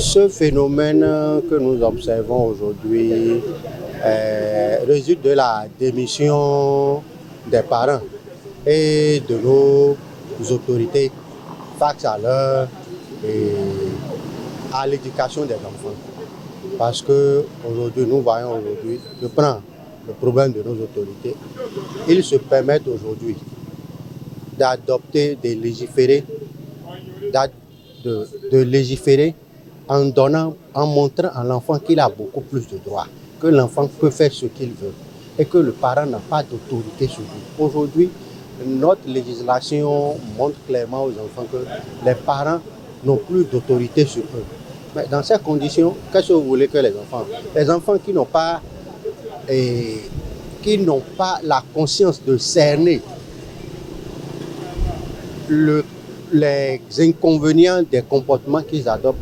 Ce phénomène que nous observons aujourd'hui résulte de la démission des parents et de nos autorités face à l'éducation des enfants. Parce que aujourd'hui, nous voyons aujourd'hui, je prends le problème de nos autorités, ils se permettent aujourd'hui d'adopter, de légiférer en montrant à l'enfant qu'il a beaucoup plus de droits, que l'enfant peut faire ce qu'il veut et que le parent n'a pas d'autorité sur lui. Aujourd'hui, notre législation montre clairement aux enfants que les parents n'ont plus d'autorité sur eux. Mais dans ces conditions, qu'est-ce que vous voulez que les enfants qui n'ont pas la conscience de cerner les inconvénients des comportements qu'ils adoptent,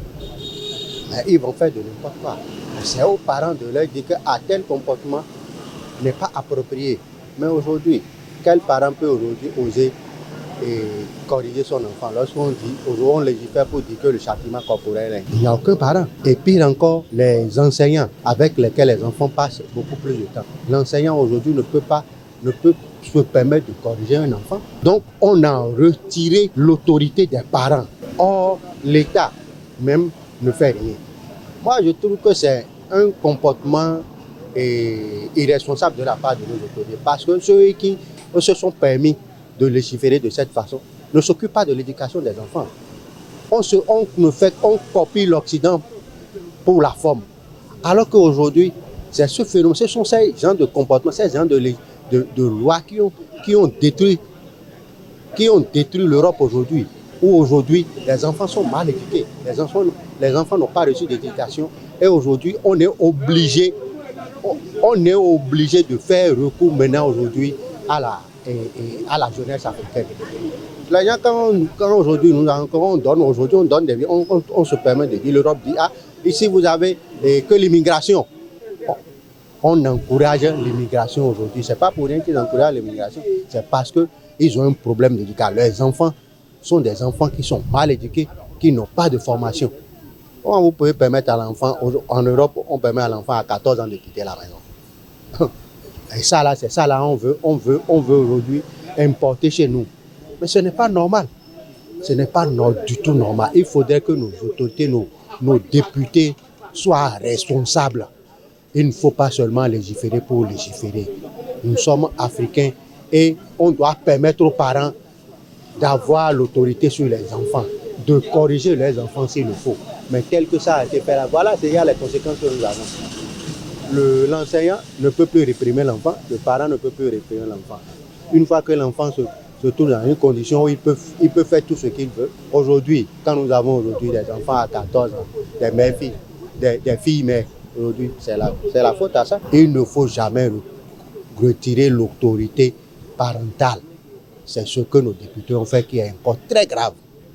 ils vont faire de n'importe quoi. C'est aux parents de leur dire que tel comportement n'est pas approprié. Mais aujourd'hui, quel parent peut aujourd'hui oser corriger son enfant lorsqu'on dit, on légifère pour dire que le châtiment corporel, il n'y a aucun parent. Et pire encore, les enseignants avec lesquels les enfants passent beaucoup plus de temps. L'enseignant aujourd'hui ne peut se permettre de corriger un enfant. Donc on a retiré l'autorité des parents. Or, l'État même ne fait rien. Moi, je trouve que c'est un comportement irresponsable de la part de nos autorités. Parce que ceux qui se sont permis de légiférer de cette façon ne s'occupent pas de l'éducation des enfants. On copie l'Occident pour la forme. Alors qu'aujourd'hui, c'est ce phénomène, ce sont ces gens de comportement, ces gens de lois qui ont détruit l'Europe aujourd'hui. Où aujourd'hui, les enfants sont mal éduqués. Les enfants n'ont pas reçu d'éducation. Et aujourd'hui, on est obligé de faire recours maintenant aujourd'hui à la jeunesse africaine. Les gens, quand aujourd'hui on se permet de dire, l'Europe dit, ici vous avez que l'immigration. On encourage l'immigration aujourd'hui. Ce n'est pas pour rien qu'ils encouragent l'immigration, c'est parce qu'ils ont un problème d'éducation. Les enfants sont des enfants qui sont mal éduqués, qui n'ont pas de formation. Comment vous pouvez permettre à l'enfant, en Europe, on permet à l'enfant à 14 ans de quitter la maison. Et ça là, c'est ça là, on veut aujourd'hui importer chez nous. Mais ce n'est pas normal. Ce n'est pas du tout normal. Il faudrait que nos autorités, nos députés soient responsables. Il ne faut pas seulement légiférer pour légiférer. Nous sommes africains et on doit permettre aux parents d'avoir l'autorité sur les enfants, de corriger les enfants s'il le faut. Mais tel que ça a été fait là, voilà, c'est les conséquences que nous avons. L'enseignant ne peut plus réprimer l'enfant, le parent ne peut plus réprimer l'enfant. Une fois que l'enfant se trouve dans une condition où il peut faire tout ce qu'il veut. Aujourd'hui, quand nous avons aujourd'hui des enfants à 14 ans, des mères-filles, des filles-mères, aujourd'hui, c'est la faute à ça. Il ne faut jamais retirer l'autorité parentale. C'est ce que nos députés ont fait qui est encore très grave.